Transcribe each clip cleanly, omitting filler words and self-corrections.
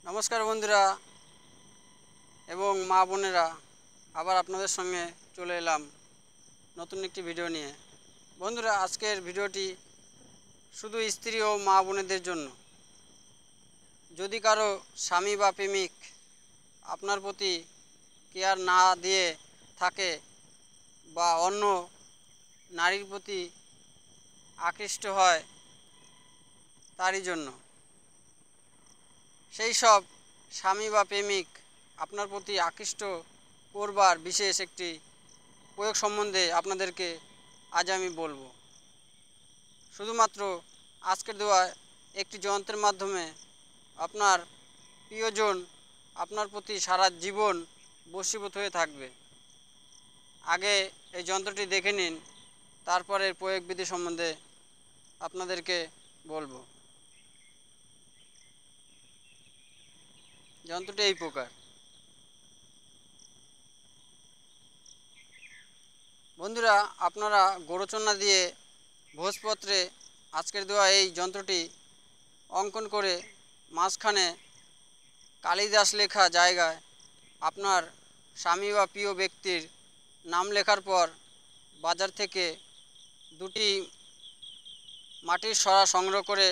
নমস্কার বন্ধুরা এবং মা বোনেরা, আবার আপনাদের সঙ্গে চলে এলাম নতুন একটি ভিডিও নিয়ে। বন্ধুরা, আজকের ভিডিওটি শুধু স্ত্রী ও মা বোনেদের জন্য। যদি কারো স্বামী বা প্রেমিক আপনার প্রতি কেয়ার না দিয়ে থাকে বা অন্য নারীর প্রতি আকৃষ্ট হয়, তারই জন্য। সেই সব স্বামী বা প্রেমিক আপনার প্রতি আকৃষ্ট করবার বিশেষ একটি প্রয়োগ সম্বন্ধে আপনাদেরকে আজ আমি বলবো। শুধুমাত্র আজকের দেওয়া একটি যন্ত্রের মাধ্যমে আপনার প্রিয়জন আপনার প্রতি সারা জীবন বশীভূত হয়ে থাকবে। আগে এই যন্ত্রটি দেখে নিন, তারপরে প্রয়োগ বিধি সম্বন্ধে আপনাদেরকে বলবো। যন্ত্রটি এই প্রকার। বন্ধুরা, আপনারা গোরচনা দিয়ে ভোজপত্রে আজকের দেওয়া এই যন্ত্রটি অঙ্কন করে মাঝখানে কালিদাস লেখা জায়গায় আপনার স্বামী বা প্রিয় ব্যক্তির নাম লেখার পর বাজার থেকে দুটি মাটির সরা সংগ্রহ করে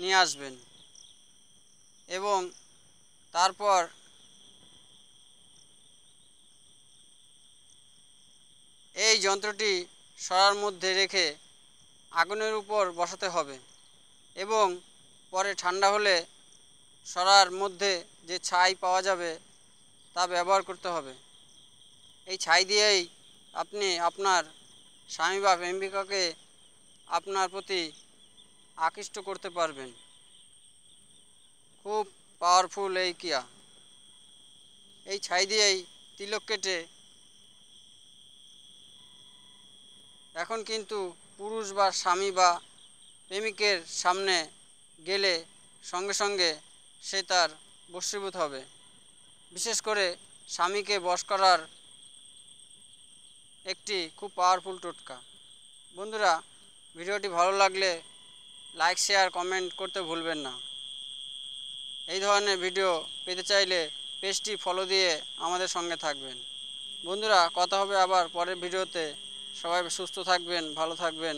নিয়ে আসবেন এবং তারপর এই যন্ত্রটি সরার মধ্যে রেখে আগুনের উপর বসাতে হবে এবং পরে ঠান্ডা হলে সরার মধ্যে যে ছাই পাওয়া যাবে তা ব্যবহার করতে হবে। এই ছাই দিয়েই আপনি আপনার স্বামী বা প্রেমিকাকে আপনার প্রতি আকৃষ্ট করতে পারবেন। খুব পাওয়ারফুল এই ক্রিয়া। এই ছাই দিয়েই তিলক কেটে এখন কিন্তু পুরুষ বা স্বামী বা প্রেমিকের সামনে গেলে সঙ্গে সঙ্গে সে তার বশীভূত হবে। বিশেষ করে স্বামীকে বশ করার একটি খুব পাওয়ারফুল টোটকা। বন্ধুরা, ভিডিওটি ভালো লাগলে লাইক, শেয়ার, কমেন্ট করতে ভুলবেন না। এই ধরনের ভিডিও পেতে চাইলে পেজটি ফলো দিয়ে আমাদের সঙ্গে থাকবেন। বন্ধুরা, কথা হবে আবার পরের ভিডিওতে। সবাই সুস্থ থাকবেন, ভালো থাকবেন।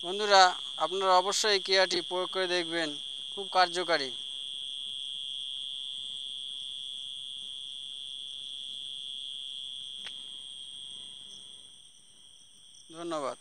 বন্ধুরা, আপনারা অবশ্যই এই ক্রিয়াটি প্রয়োগ করে দেখবেন, খুব কার্যকারী। ধন্যবাদ।